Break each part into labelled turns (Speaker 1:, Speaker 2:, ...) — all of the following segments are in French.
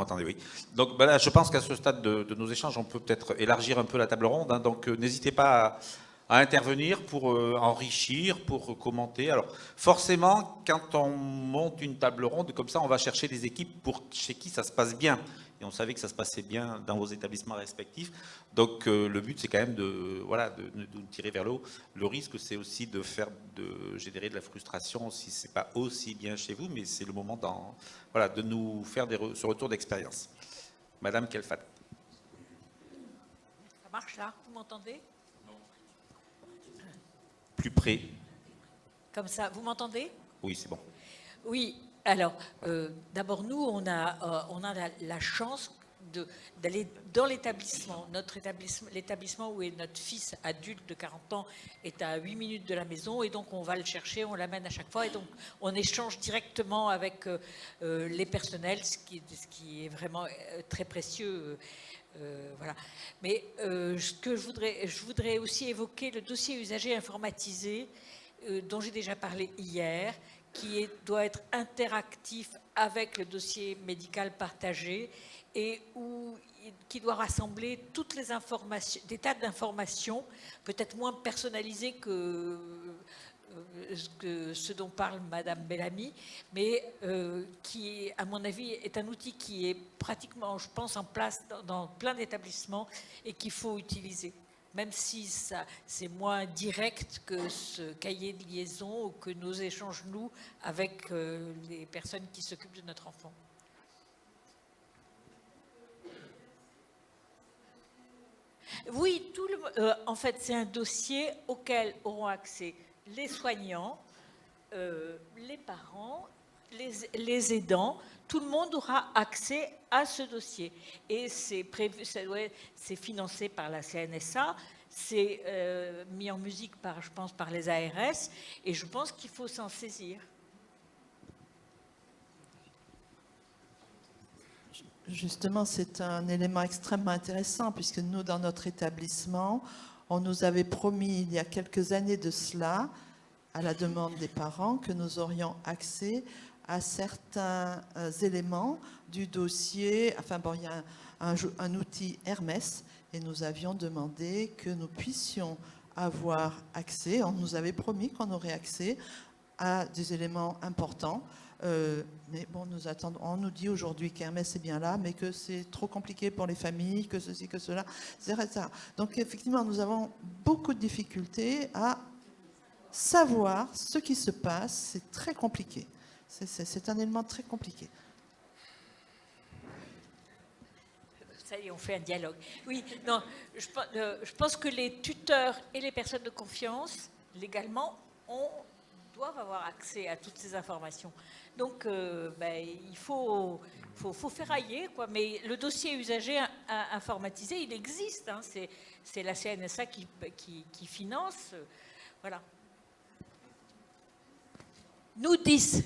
Speaker 1: m'entendez, oui. Donc là, je pense qu'à ce stade de nos échanges, on peut peut-être élargir un peu la table ronde. Hein. Donc n'hésitez pas à intervenir pour enrichir, pour commenter. Alors forcément, quand on monte une table ronde comme ça, on va chercher des équipes chez qui ça se passe bien. Et on savait que ça se passait bien dans vos établissements respectifs. Donc le but, c'est quand même de nous tirer vers le haut. Le risque, c'est aussi de générer de la frustration si c'est pas aussi bien chez vous, mais c'est le moment de nous faire ce retour d'expérience. Madame Kelfat.
Speaker 2: Ça marche là? Vous m'entendez?
Speaker 1: Plus près.
Speaker 2: Comme ça, vous m'entendez?
Speaker 1: Oui, c'est bon.
Speaker 2: Oui, alors, d'abord, nous, on a la chance d'aller dans l'établissement. L'établissement où est notre fils adulte de 40 ans est à 8 minutes de la maison, et donc on va le chercher, on l'amène à chaque fois, et donc on échange directement avec les personnels, ce qui est vraiment très précieux. Voilà. Mais ce que je voudrais aussi évoquer, le dossier usager informatisé, dont j'ai déjà parlé hier, qui doit être interactif avec le dossier médical partagé et qui doit rassembler toutes les informations, des tas d'informations, peut-être moins personnalisées que ce dont parle Madame Bellamy, mais qui, à mon avis, est un outil qui est pratiquement, je pense, en place dans plein d'établissements et qu'il faut utiliser. Même si c'est moins direct que ce cahier de liaison ou que nos échanges, nous, avec les personnes qui s'occupent de notre enfant. Oui, en fait, c'est un dossier auquel auront accès les soignants, les parents, les aidants. Tout le monde aura accès à ce dossier. Et c'est financé par la CNSA, c'est mis en musique, je pense, par les ARS, et je pense qu'il faut s'en saisir.
Speaker 3: Justement, c'est un élément extrêmement intéressant, puisque nous, dans notre établissement, on nous avait promis il y a quelques années de cela, à la demande des parents, que nous aurions accès à certains éléments du dossier. Enfin bon, il y a un outil Hermès, et nous avions demandé que nous puissions avoir accès. On nous avait promis qu'on aurait accès à des éléments importants. Mais bon, nous attendons. On nous dit aujourd'hui qu'Hermès est bien là, mais que c'est trop compliqué pour les familles, que ceci, que cela, etc. Donc effectivement, nous avons beaucoup de difficultés à savoir ce qui se passe. C'est très compliqué. C'est un élément très compliqué.
Speaker 2: Ça y est, on fait un dialogue. Oui, non, je pense que les tuteurs et les personnes de confiance, légalement, doivent avoir accès à toutes ces informations. Donc, il faut ferrailler, quoi. Mais le dossier usager informatisé, il existe. Hein. C'est la CNSA qui finance. Voilà. Nous 10.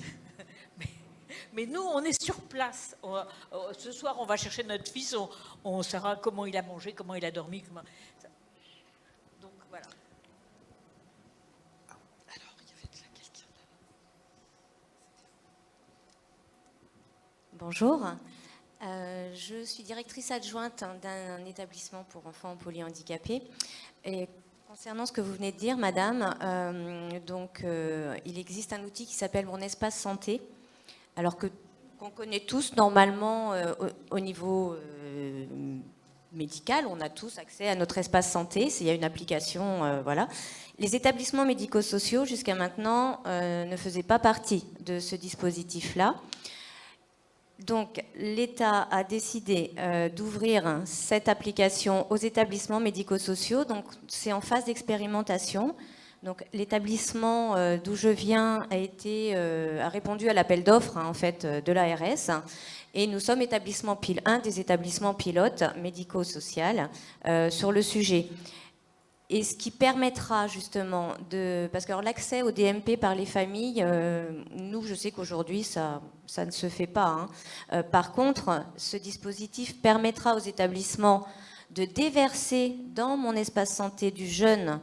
Speaker 2: Mais nous, on est sur place. Ce soir, on va chercher notre fils, on saura comment il a mangé, comment il a dormi. Donc, voilà.
Speaker 3: Alors, il y avait quelqu'un là.
Speaker 4: Bonjour. Je suis directrice adjointe d'un établissement pour enfants polyhandicapés. Et concernant ce que vous venez de dire, madame, il existe un outil qui s'appelle Mon Espace Santé. Alors qu'on connaît tous normalement au niveau médical, on a tous accès à notre espace santé. Il y a une application, voilà. Les établissements médico-sociaux, jusqu'à maintenant, ne faisaient pas partie de ce dispositif-là. Donc, l'État a décidé d'ouvrir cette application aux établissements médico-sociaux. Donc, c'est en phase d'expérimentation. Donc, l'établissement d'où je viens a répondu à l'appel d'offres en fait, de l'ARS, et nous sommes un des établissements pilotes médico-social sur le sujet. Et ce qui permettra justement parce que l'accès au DMP par les familles, nous, je sais qu'aujourd'hui, ça ne se fait pas. Hein. Par contre, ce dispositif permettra aux établissements de déverser dans mon espace santé du jeune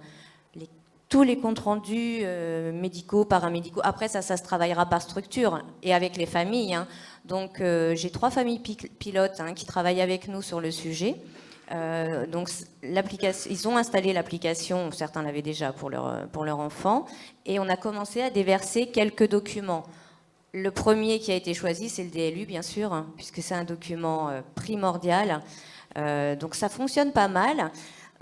Speaker 4: tous les comptes rendus médicaux, paramédicaux. Après, ça se travaillera par structure et avec les familles. Hein. Donc, j'ai 3 familles pilotes qui travaillent avec nous sur le sujet. Donc, ils ont installé l'application, certains l'avaient déjà pour leur enfant, et on a commencé à déverser quelques documents. Le premier qui a été choisi, c'est le DLU, bien sûr, hein, puisque c'est un document primordial. Donc, ça fonctionne pas mal.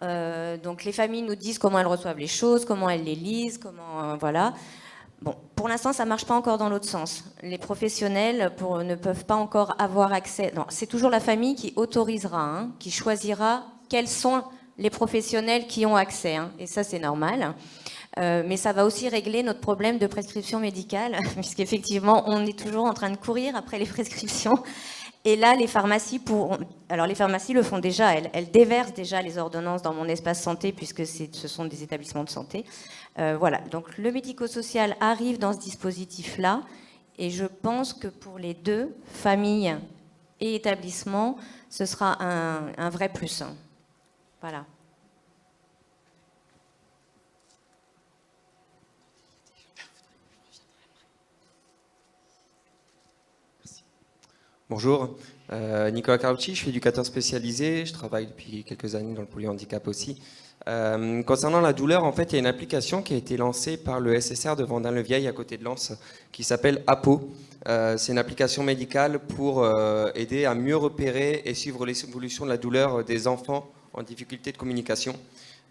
Speaker 4: Donc les familles nous disent comment elles reçoivent les choses, comment elles les lisent, comment voilà. Bon, pour l'instant, ça marche pas encore dans l'autre sens. Les professionnels ne peuvent pas encore avoir accès. Non, c'est toujours la famille qui autorisera, qui choisira quels sont les professionnels qui ont accès. Et ça, c'est normal. Mais ça va aussi régler notre problème de prescription médicale, puisqu'effectivement, on est toujours en train de courir après les prescriptions. Et là, les pharmacies le font déjà, elles déversent déjà les ordonnances dans mon espace santé, puisque ce sont des établissements de santé. Voilà, donc le médico-social arrive dans ce dispositif-là, et je pense que pour les 2, familles et établissements, ce sera un vrai plus. Voilà.
Speaker 5: Bonjour, Nicolas Carucci, je suis éducateur spécialisé, je travaille depuis quelques années dans le polyhandicap aussi. Concernant la douleur, en fait, il y a une application qui a été lancée par le SSR de Vendin-le-Vieil à côté de Lens qui s'appelle APO. C'est une application médicale pour aider à mieux repérer et suivre l'évolution de la douleur des enfants en difficulté de communication.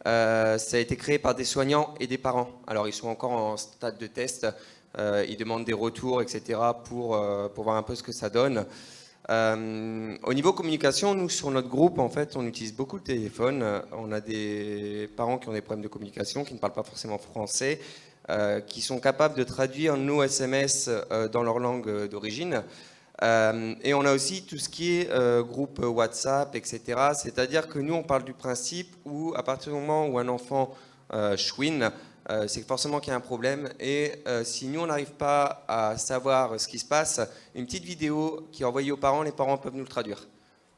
Speaker 5: Ça a été créé par des soignants et des parents. Alors, ils sont encore en stade de test. Ils demandent des retours, etc. pour voir un peu ce que ça donne. Au niveau communication, nous, sur notre groupe, en fait, on utilise beaucoup le téléphone. On a des parents qui ont des problèmes de communication, qui ne parlent pas forcément français, qui sont capables de traduire nos SMS dans leur langue d'origine. Et on a aussi tout ce qui est groupe WhatsApp, etc. C'est-à-dire que nous, on parle du principe où, à partir du moment où un enfant chouine, c'est forcément qu'il y a un problème. Et si nous, on n'arrive pas à savoir ce qui se passe, une petite vidéo qui est envoyée aux parents, les parents peuvent nous le traduire.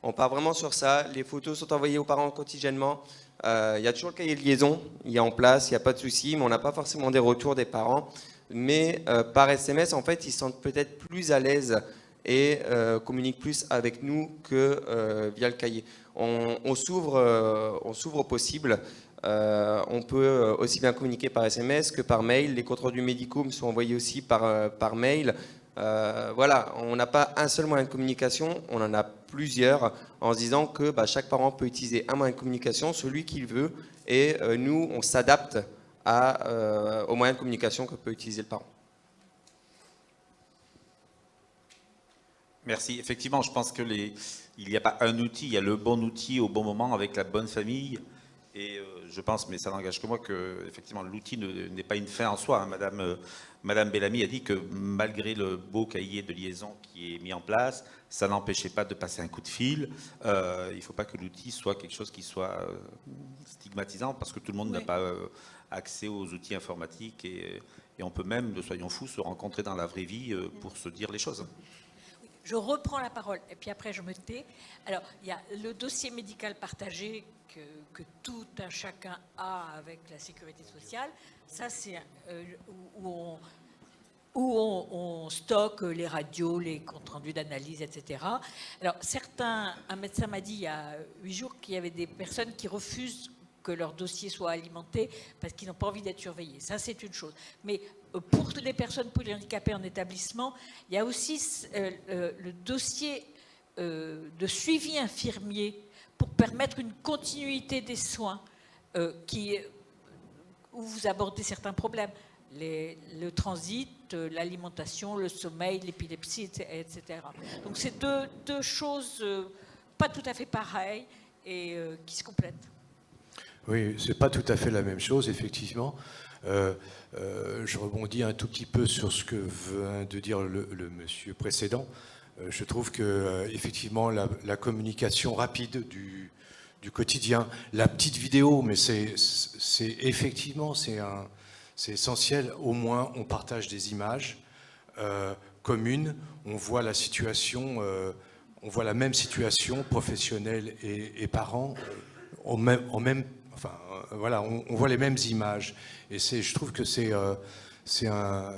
Speaker 5: On part vraiment sur ça. Les photos sont envoyées aux parents quotidiennement. Il y a toujours le cahier de liaison, il est en place, il n'y a pas de souci, mais on n'a pas forcément des retours des parents. Mais par SMS, en fait, ils se sentent peut-être plus à l'aise et communiquent plus avec nous que via le cahier. On s'ouvre au possible. On peut aussi bien communiquer par SMS que par mail. Les comptes rendus médicaux me sont envoyés aussi par mail. Voilà, on n'a pas un seul moyen de communication, on en a plusieurs, en se disant que chaque parent peut utiliser un moyen de communication, celui qu'il veut, et nous, on s'adapte aux moyens de communication que peut utiliser le parent.
Speaker 1: Merci. Effectivement, je pense qu'il n'y a pas un outil, il y a le bon outil au bon moment avec la bonne famille. Et je pense, mais ça n'engage que moi, que effectivement l'outil n'est pas une fin en soi. Hein. Madame Bellamy a dit que malgré le beau cahier de liaison qui est mis en place, ça n'empêchait pas de passer un coup de fil. Il ne faut pas que l'outil soit quelque chose qui soit stigmatisant, parce que tout le monde n'a pas accès aux outils informatiques. Et on peut même, soyons fous, se rencontrer dans la vraie vie pour se dire les choses.
Speaker 2: Je reprends la parole et puis après je me tais. Alors, il y a le dossier médical partagé que tout un chacun a avec la sécurité sociale. Ça, c'est où on stocke les radios, les comptes rendus d'analyse, etc. Alors, un médecin m'a dit il y a 8 jours qu'il y avait des personnes qui refusent que leur dossier soit alimenté parce qu'ils n'ont pas envie d'être surveillés. Ça, c'est une chose. Mais pour les personnes polyhandicapées en établissement, il y a aussi le dossier de suivi infirmier pour permettre une continuité des soins où vous abordez certains problèmes. Le transit, l'alimentation, le sommeil, l'épilepsie, etc. Donc c'est deux choses pas tout à fait pareilles et qui se complètent.
Speaker 6: Oui, c'est pas tout à fait la même chose, effectivement. Je rebondis un tout petit peu sur ce que vient de dire le monsieur précédent. Je trouve que effectivement la communication rapide du quotidien, la petite vidéo, mais c'est effectivement c'est essentiel. Au moins, on partage des images communes. On voit la situation, on voit la même situation, professionnels et parents, enfin, voilà, on voit les mêmes images. Et je trouve que c'est un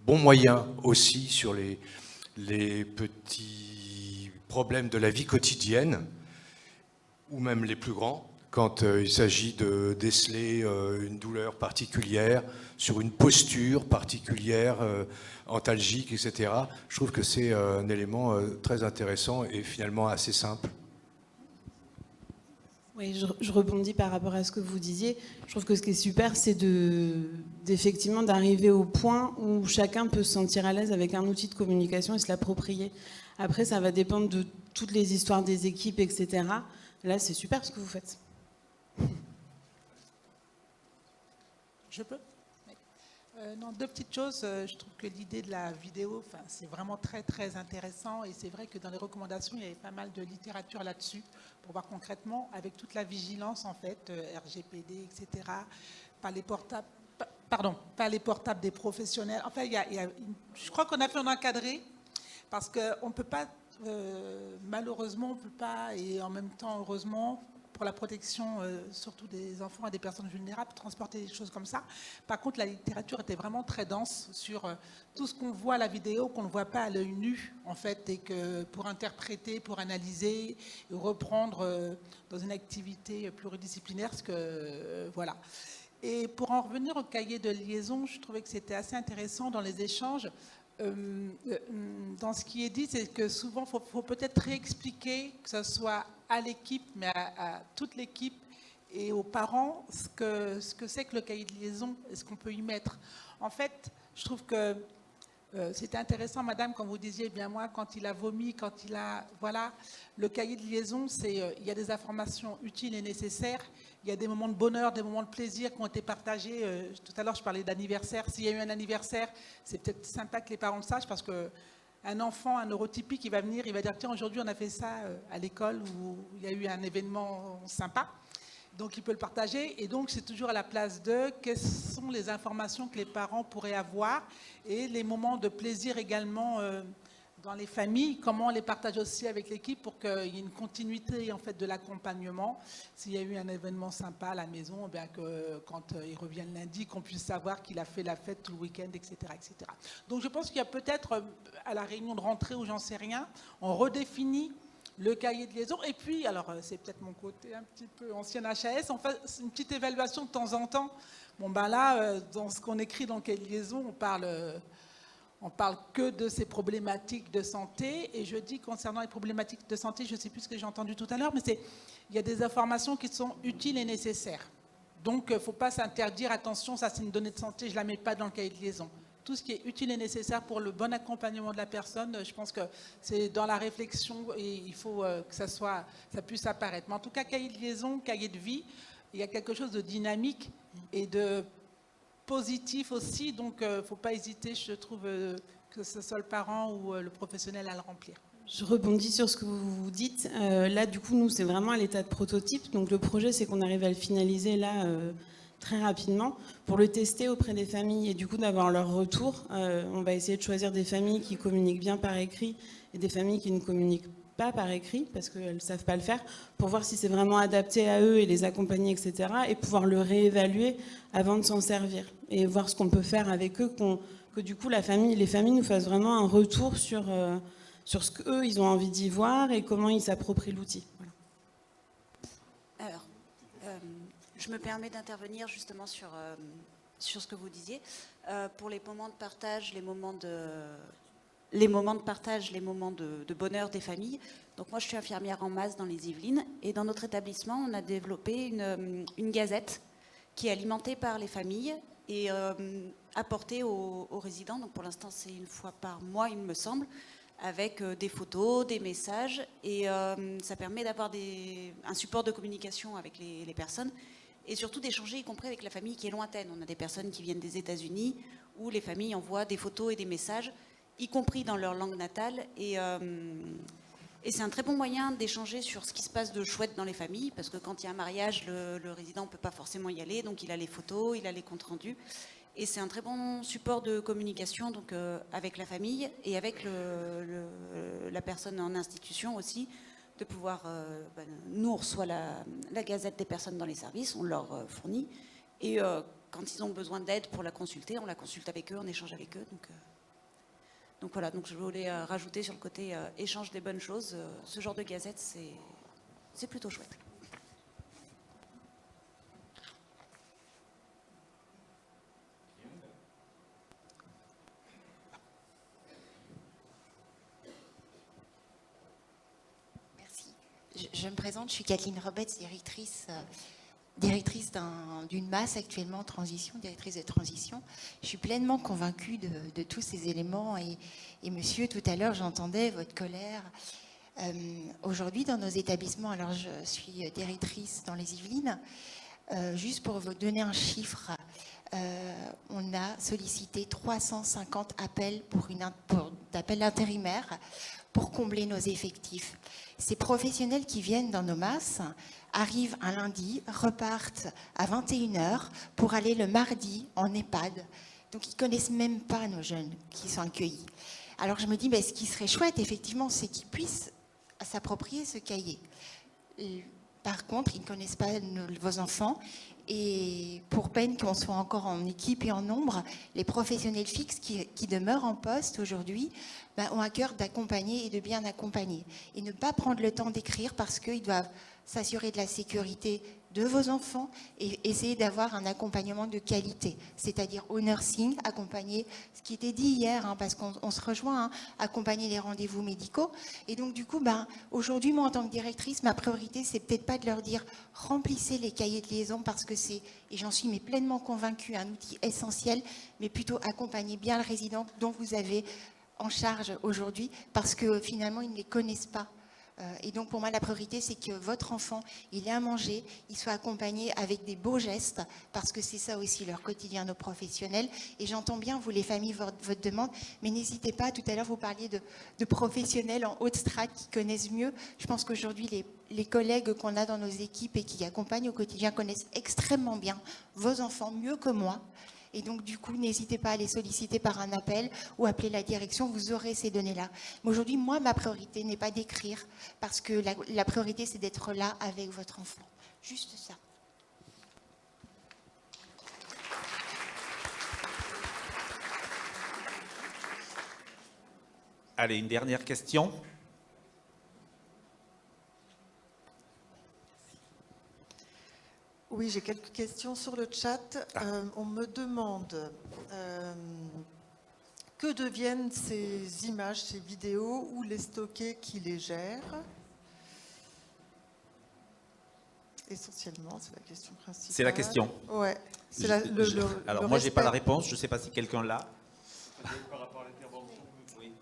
Speaker 6: bon moyen aussi sur les petits problèmes de la vie quotidienne, ou même les plus grands, quand il s'agit de déceler une douleur particulière, sur une posture particulière, antalgique, etc. Je trouve que c'est un élément très intéressant et finalement assez simple.
Speaker 7: Oui, je rebondis par rapport à ce que vous disiez. Je trouve que ce qui est super, c'est d'effectivement d'arriver au point où chacun peut se sentir à l'aise avec un outil de communication et se l'approprier. Après, ça va dépendre de toutes les histoires des équipes, etc. Là, c'est super ce que vous faites.
Speaker 8: Je peux ? Non, deux petites choses. Je trouve que l'idée de la vidéo, c'est vraiment très très intéressant et c'est vrai que dans les recommandations, il y avait pas mal de littérature là-dessus pour voir concrètement, avec toute la vigilance en fait, RGPD, etc. Pas les portables des professionnels. Enfin, je crois qu'on a fait un encadré parce qu'on ne peut pas, malheureusement, on ne peut pas, et en même temps, heureusement, pour la protection surtout des enfants et des personnes vulnérables, transporter des choses comme ça. Par contre, la littérature était vraiment très dense sur tout ce qu'on voit à la vidéo, qu'on ne voit pas à l'œil nu, en fait, et que pour interpréter, pour analyser, et reprendre dans une activité pluridisciplinaire, voilà. Et pour en revenir au cahier de liaison, je trouvais que c'était assez intéressant dans les échanges. Dans ce qui est dit, c'est que souvent, il faut peut-être réexpliquer, que ce soit à l'équipe, mais à toute l'équipe et aux parents, ce que c'est que le cahier de liaison et ce qu'on peut y mettre. En fait, je trouve que c'était intéressant, madame, quand vous disiez, bien moi, quand il a vomi, quand il a... Voilà, le cahier de liaison, il y a des informations utiles et nécessaires. Il y a des moments de bonheur, des moments de plaisir qui ont été partagés. Tout à l'heure, je parlais d'anniversaire. S'il y a eu un anniversaire, c'est peut-être sympa que les parents le sachent parce qu'un enfant, un neurotypique, il va venir, il va dire, tiens, aujourd'hui, on a fait ça à l'école où il y a eu un événement sympa. Donc, il peut le partager. Et donc, c'est toujours à la place de quelles sont les informations que les parents pourraient avoir et les moments de plaisir également dans les familles, comment on les partage aussi avec l'équipe pour qu'il y ait une continuité en fait, de l'accompagnement. S'il y a eu un événement sympa à la maison, bien que quand il revient le lundi, qu'on puisse savoir qu'il a fait la fête tout le week-end, etc., etc. Donc, je pense qu'il y a peut-être, à la réunion de rentrée ou j'en sais rien, on redéfinit le cahier de liaison. Et puis, alors c'est peut-être mon côté un petit peu ancien HAS, on fait une petite évaluation de temps en temps. Bon, ben là, dans ce qu'on écrit dans le cahier de liaison, on parle que de ces problématiques de santé. Et je dis, concernant les problématiques de santé, je ne sais plus ce que j'ai entendu tout à l'heure, mais il y a des informations qui sont utiles et nécessaires. Donc, il ne faut pas s'interdire, attention, ça c'est une donnée de santé, je ne la mets pas dans le cahier de liaison. Tout ce qui est utile et nécessaire pour le bon accompagnement de la personne, je pense que c'est dans la réflexion et il faut que ça puisse apparaître. Mais en tout cas, cahier de liaison, cahier de vie, il y a quelque chose de dynamique et de positif aussi. Donc, il ne faut pas hésiter, je trouve, que ce soit le parent ou le professionnel à le remplir.
Speaker 7: Je rebondis sur ce que vous dites. Là, du coup, nous, c'est vraiment à l'état de prototype. Donc, le projet, c'est qu'on arrive à le finaliser là très rapidement pour le tester auprès des familles et du coup d'avoir leur retour. On va essayer de choisir des familles qui communiquent bien par écrit et des familles qui ne communiquent pas par écrit parce qu'elles ne savent pas le faire, pour voir si c'est vraiment adapté à eux et les accompagner, etc. et pouvoir le réévaluer avant de s'en servir et voir ce qu'on peut faire avec eux, que du coup les familles nous fassent vraiment un retour sur ce qu'eux ils ont envie d'y voir et comment ils s'approprient l'outil. Voilà.
Speaker 9: Alors, je me permets d'intervenir justement sur ce que vous disiez. Pour les moments de partage, les moments de bonheur des familles. Donc moi, je suis infirmière en masse dans les Yvelines. Et dans notre établissement, on a développé une gazette qui est alimentée par les familles et apportée aux résidents. Donc pour l'instant, c'est une fois par mois, il me semble, avec des photos, des messages. Et ça permet d'avoir un support de communication avec les personnes. Et surtout d'échanger, y compris avec la famille qui est lointaine. On a des personnes qui viennent des États-Unis où les familles envoient des photos et des messages, y compris dans leur langue natale. Et c'est un très bon moyen d'échanger sur ce qui se passe de chouette dans les familles, parce que quand il y a un mariage, le résident ne peut pas forcément y aller, donc il a les photos, il a les comptes rendus. Et c'est un très bon support de communication donc, avec la famille et avec la personne en institution aussi, de pouvoir... nous, on reçoit la gazette des personnes dans les services, on leur fournit. Et quand ils ont besoin d'aide pour la consulter, on la consulte avec eux, on échange avec eux. Donc voilà, donc je voulais rajouter sur le côté échange des bonnes choses. Ce genre de gazette, c'est plutôt chouette.
Speaker 10: Je me présente, je suis Kathleen Roberts, directrice d'une masse actuellement en transition, directrice de transition. Je suis pleinement convaincue de tous ces éléments. Et monsieur, tout à l'heure, j'entendais votre colère. Aujourd'hui, dans nos établissements, alors je suis directrice dans les Yvelines, juste pour vous donner un chiffre, on a sollicité 350 appels d'appels intérimaires pour combler nos effectifs. Ces professionnels qui viennent dans nos masses arrivent un lundi, repartent à 21h pour aller le mardi en EHPAD. Donc ils ne connaissent même pas nos jeunes qui sont accueillis. Alors je me dis, ce qui serait chouette, effectivement, c'est qu'ils puissent s'approprier ce cahier. Par contre, ils ne connaissent pas vos enfants. Et pour peine qu'on soit encore en équipe et en nombre, les professionnels fixes qui demeurent en poste aujourd'hui ont à cœur d'accompagner et de bien accompagner. Et ne pas prendre le temps d'écrire parce qu'ils doivent s'assurer de la sécurité de vos enfants et essayer d'avoir un accompagnement de qualité, c'est-à-dire au nursing, accompagner, ce qui était dit hier, parce qu'on se rejoint, accompagner les rendez-vous médicaux. Et donc du coup, aujourd'hui, moi en tant que directrice, ma priorité, c'est peut-être pas de leur dire remplissez les cahiers de liaison parce que c'est, et j'en suis pleinement convaincue, un outil essentiel, mais plutôt accompagner bien le résident dont vous avez en charge aujourd'hui, parce que finalement, ils ne les connaissent pas. Et donc pour moi la priorité c'est que votre enfant il ait à manger, il soit accompagné avec des beaux gestes parce que c'est ça aussi leur quotidien nos professionnels. Et j'entends bien vous les familles votre demande, mais n'hésitez pas, tout à l'heure vous parliez de professionnels en haute strate qui connaissent mieux. Je pense qu'aujourd'hui les collègues qu'on a dans nos équipes et qui accompagnent au quotidien connaissent extrêmement bien vos enfants, mieux que moi. Et donc, du coup, n'hésitez pas à les solliciter par un appel ou appeler la direction, vous aurez ces données-là. Mais aujourd'hui, moi, ma priorité n'est pas d'écrire, parce que la priorité, c'est d'être là avec votre enfant. Juste ça.
Speaker 1: Allez, une dernière question.
Speaker 11: Oui, j'ai quelques questions sur le chat. On me demande que deviennent ces images, ces vidéos, où les stocker, qui les gère. Essentiellement, c'est la question principale.
Speaker 1: C'est la question.
Speaker 11: Ouais.
Speaker 1: Alors moi, je n'ai pas la réponse. Je ne sais pas si quelqu'un l'a.
Speaker 6: Par rapport à l'intervention.
Speaker 1: Oui.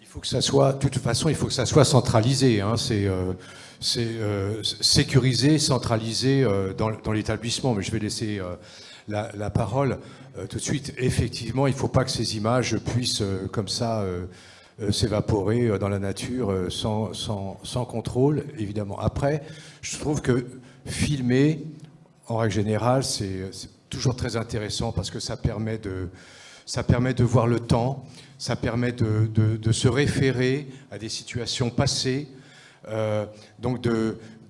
Speaker 6: Il faut que ça soit, de toute façon, il faut que ça soit centralisé. C'est sécurisé, centralisé dans l'établissement. Mais je vais laisser la parole tout de suite. Effectivement, il ne faut pas que ces images puissent, comme ça, s'évaporer dans la nature sans contrôle, évidemment. Après, je trouve que filmer, en règle générale, c'est toujours très intéressant parce que ça permet de voir le temps, ça permet de se référer à des situations passées, donc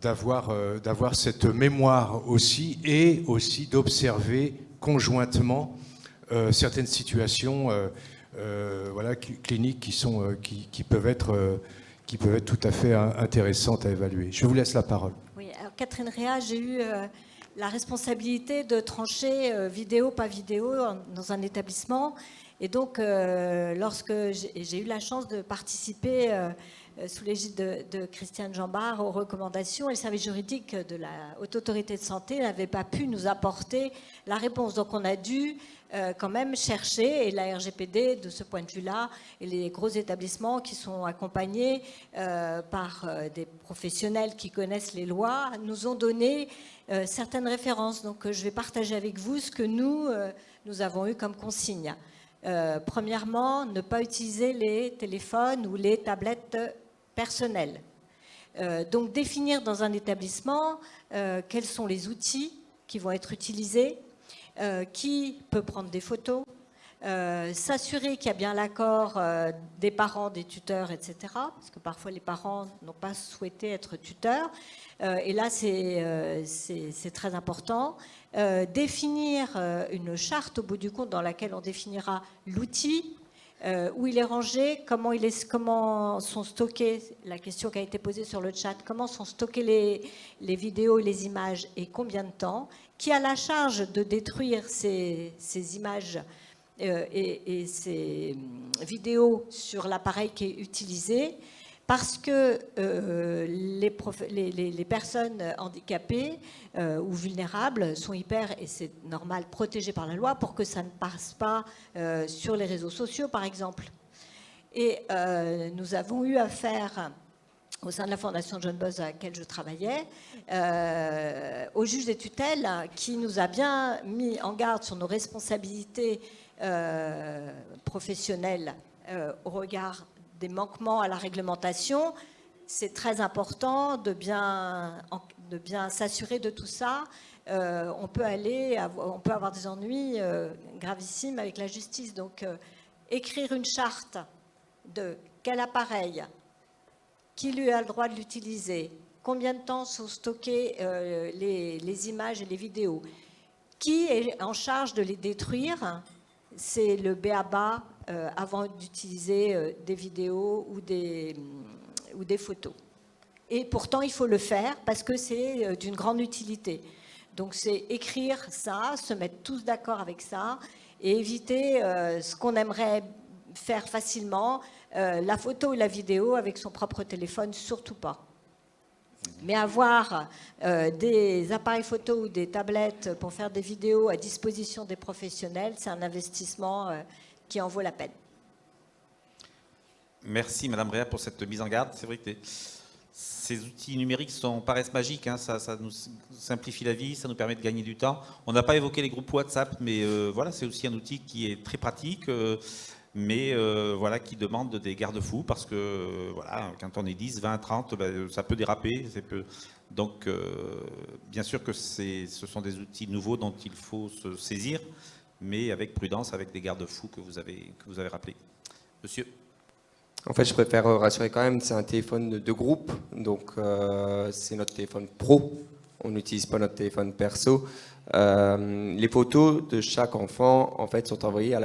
Speaker 6: d'avoir cette mémoire aussi, et aussi d'observer conjointement certaines situations cliniques qui peuvent être tout à fait intéressantes à évaluer. Je vous laisse la parole.
Speaker 2: Oui, alors Catherine Réa, j'ai eu la responsabilité de trancher vidéo, pas vidéo, dans un établissement. Et donc, lorsque j'ai eu la chance de participer sous l'égide de Christiane Jambard aux recommandations, et le service juridique de la Haute Autorité de Santé n'avait pas pu nous apporter la réponse. Donc, on a dû quand même chercher, et la RGPD, de ce point de vue-là, et les gros établissements qui sont accompagnés par des professionnels qui connaissent les lois, nous ont donné certaines références. Donc, je vais partager avec vous ce que nous avons eu comme consigne. Premièrement, ne pas utiliser les téléphones ou les tablettes personnelles. Donc, définir dans un établissement quels sont les outils qui vont être utilisés, qui peut prendre des photos,
Speaker 12: s'assurer qu'il y a bien l'accord des parents, des tuteurs, etc. Parce que parfois les parents n'ont pas souhaité être tuteurs. Et là, c'est très important. Définir une charte au bout du compte dans laquelle on définira l'outil, où il est rangé, comment sont stockées, la question qui a été posée sur le chat, comment sont stockées les vidéos et les images et combien de temps, qui a la charge de détruire ces images et ces vidéos sur l'appareil qui est utilisé, parce que les personnes handicapées ou vulnérables sont hyper, et c'est normal, protégées par la loi pour que ça ne passe pas sur les réseaux sociaux, par exemple. Et nous avons eu affaire, au sein de la Fondation John Boss à laquelle je travaillais, au juge des tutelles qui nous a bien mis en garde sur nos responsabilités professionnelles au regard des manquements à la réglementation. C'est très important de bien s'assurer de tout ça. On peut avoir des ennuis gravissimes avec la justice. Donc, écrire une charte de quel appareil, qui lui a le droit de l'utiliser, combien de temps sont stockées les images et les vidéos, qui est en charge de les détruire, c'est le b.a.-ba avant d'utiliser des vidéos ou des photos. Et pourtant, il faut le faire parce que c'est d'une grande utilité. Donc, c'est écrire ça, se mettre tous d'accord avec ça et éviter ce qu'on aimerait faire facilement, la photo ou la vidéo avec son propre téléphone, surtout pas. Mais avoir des appareils photo ou des tablettes pour faire des vidéos à disposition des professionnels, c'est un investissement qui en vaut la peine.
Speaker 1: Merci Madame Réa pour cette mise en garde. C'est vrai que ces outils numériques paraissent magiques, hein. Ça nous simplifie la vie, ça nous permet de gagner du temps. On n'a pas évoqué les groupes WhatsApp, mais voilà, c'est aussi un outil qui est très pratique, mais voilà, qui demande des garde-fous parce que voilà, quand on est 10, 20, 30, ça peut déraper. Donc, bien sûr que ce sont des outils nouveaux dont il faut se saisir, mais avec prudence, avec des garde-fous que vous avez rappelés. Monsieur.
Speaker 5: En fait, je préfère rassurer quand même, c'est un téléphone de groupe, donc c'est notre téléphone pro, on n'utilise pas notre téléphone perso. Les photos de chaque enfant, en fait, sont envoyées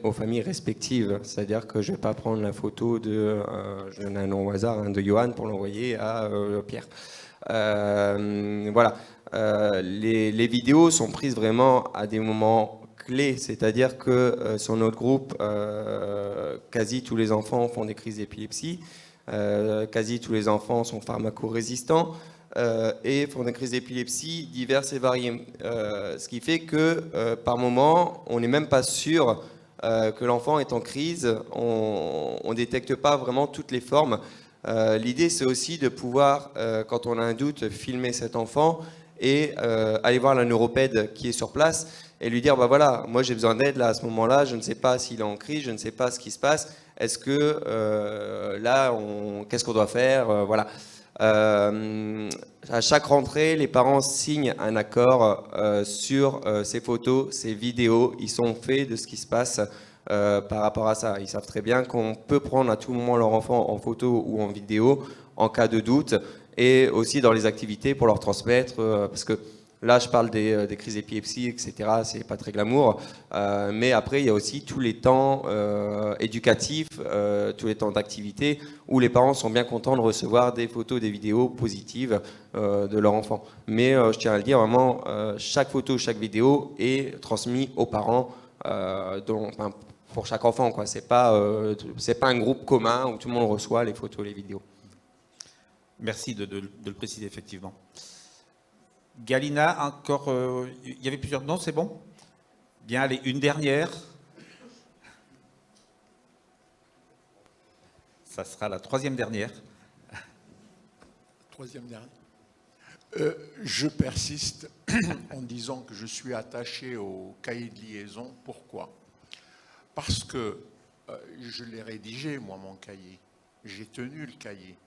Speaker 5: aux familles respectives, c'est-à-dire que je ne vais pas prendre la photo je donne un nom au hasard, de Johan pour l'envoyer à Pierre. Voilà, les vidéos sont prises vraiment à des moments clés, c'est-à-dire que sur notre groupe, quasi tous les enfants font des crises d'épilepsie, quasi tous les enfants sont pharmacorésistants et font des crises d'épilepsie diverses et variées. Ce qui fait que par moment, on n'est même pas sûr que l'enfant est en crise, on ne détecte pas vraiment toutes les formes. L'idée, c'est aussi de pouvoir, quand on a un doute, filmer cet enfant et aller voir la neuropède qui est sur place et lui dire, bah voilà, moi j'ai besoin d'aide là à ce moment-là, je ne sais pas s'il est en crise, je ne sais pas ce qui se passe, est-ce que là, qu'est-ce qu'on doit faire, voilà. À chaque rentrée, les parents signent un accord sur ces photos, ces vidéos, ils sont faits de ce qui se passe par rapport à ça. Ils savent très bien qu'on peut prendre à tout moment leur enfant en photo ou en vidéo en cas de doute et aussi dans les activités pour leur transmettre, parce que là, je parle des crises d'épilepsie, etc. C'est pas très glamour. Mais après, il y a aussi tous les temps éducatifs, tous les temps d'activité où les parents sont bien contents de recevoir des photos, des vidéos positives de leur enfant. Mais je tiens à le dire, vraiment, chaque photo, chaque vidéo est transmise aux parents pour chaque enfant, quoi. C'est pas un groupe commun où tout le monde reçoit les photos, les vidéos.
Speaker 1: Merci de le préciser, effectivement. Galina, encore, il y avait plusieurs... Non, c'est bon? Bien, allez, une dernière. Ça sera la troisième dernière.
Speaker 13: Troisième dernière. Je persiste en disant que je suis attaché au cahier de liaison. Pourquoi? Parce que je l'ai rédigé, moi, mon cahier. J'ai tenu le cahier.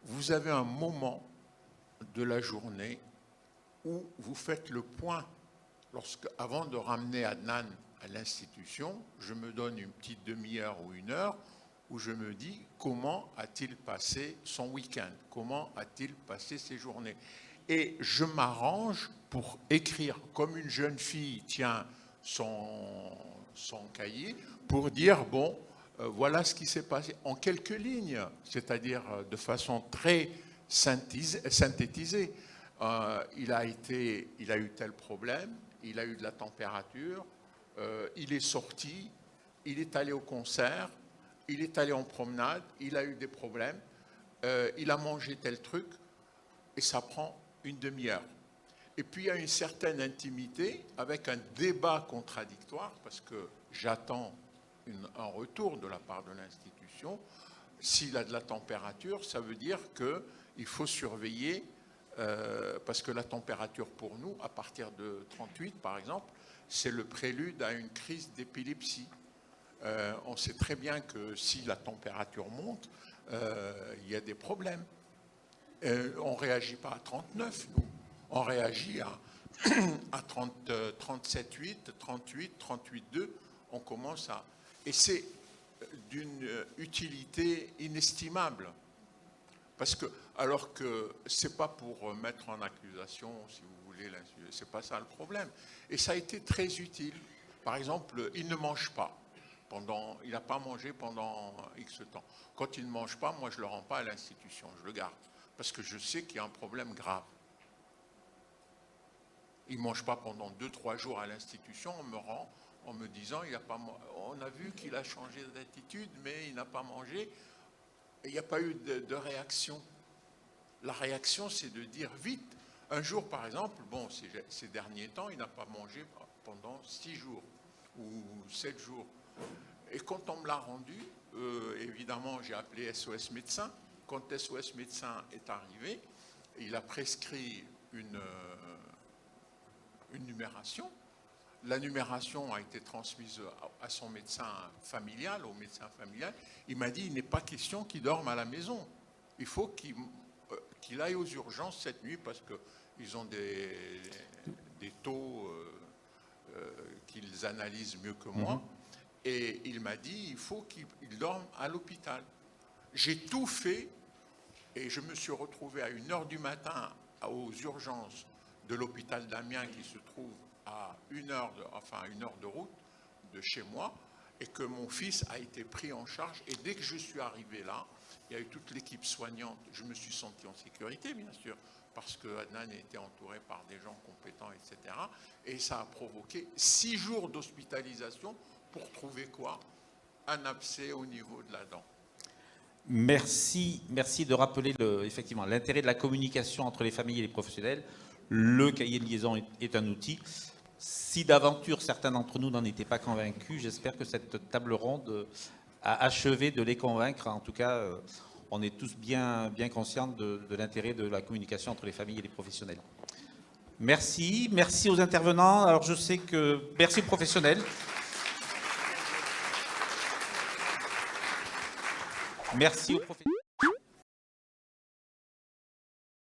Speaker 13: Vous avez un moment de la journée où vous faites le point avant de ramener Adnan à l'institution, je me donne une petite demi-heure ou une heure où je me dis comment a-t-il passé son week-end, comment a-t-il passé ses journées. Et je m'arrange pour écrire comme une jeune fille tient son cahier pour dire, bon, voilà ce qui s'est passé en quelques lignes, c'est-à-dire de façon très synthétisée. Il a eu tel problème, il a eu de la température, il est sorti, il est allé au concert, il est allé en promenade, il a eu des problèmes, il a mangé tel truc, et ça prend une demi-heure. Et puis il y a une certaine intimité avec un débat contradictoire, parce que j'attends un retour de la part de l'institution. S'il a de la température, ça veut dire qu'il faut surveiller, parce que la température pour nous, à partir de 38 par exemple, c'est le prélude à une crise d'épilepsie. On sait très bien que si la température monte, il y a des problèmes. On ne réagit pas à 39, nous. On réagit à 37,8, 38, 38,2. On commence à... Et c'est d'une utilité inestimable. Parce que, alors que ce n'est pas pour mettre en accusation, si vous voulez, ce n'est pas ça le problème. Et ça a été très utile. Par exemple, il ne mange pas. Il n'a pas mangé pendant X temps. Quand il ne mange pas, moi je ne le rends pas à l'institution, je le garde. Parce que je sais qu'il y a un problème grave. Il ne mange pas pendant 2-3 jours à l'institution, on me rend en me disant, on a vu qu'il a changé d'attitude, mais il n'a pas mangé. Et il n'y a pas eu de réaction. La réaction, c'est de dire vite. Un jour, par exemple, bon, ces derniers temps, il n'a pas mangé pendant 6 jours ou 7 jours. Et quand on me l'a rendu, évidemment, j'ai appelé SOS Médecins. Quand SOS Médecins est arrivé, il a prescrit une numération. La numération a été transmise à son médecin familial, au médecin familial. Il m'a dit, il n'est pas question qu'il dorme à la maison. Il faut qu'il aille aux urgences cette nuit parce qu'ils ont des taux qu'ils analysent mieux que moi. Et il m'a dit, il faut qu'il dorme à l'hôpital. J'ai tout fait et je me suis retrouvé à 1h du matin aux urgences de l'hôpital d'Amiens qui se trouve à 1 heure de route de chez moi et que mon fils a été pris en charge. Et dès que je suis arrivé là, il y a eu toute l'équipe soignante. Je me suis senti en sécurité, bien sûr, parce que Adnan était entouré par des gens compétents, etc. Et ça a provoqué 6 jours d'hospitalisation pour trouver quoi? Un abcès au niveau de la dent.
Speaker 1: Merci de rappeler effectivement l'intérêt de la communication entre les familles et les professionnels. Le cahier de liaison est un outil. Si d'aventure certains d'entre nous n'en étaient pas convaincus, j'espère que cette table ronde a achevé de les convaincre. En tout cas, on est tous bien conscients de l'intérêt de la communication entre les familles et les professionnels. Merci aux intervenants. Alors je sais que... Merci aux professionnels. Merci aux professionnels.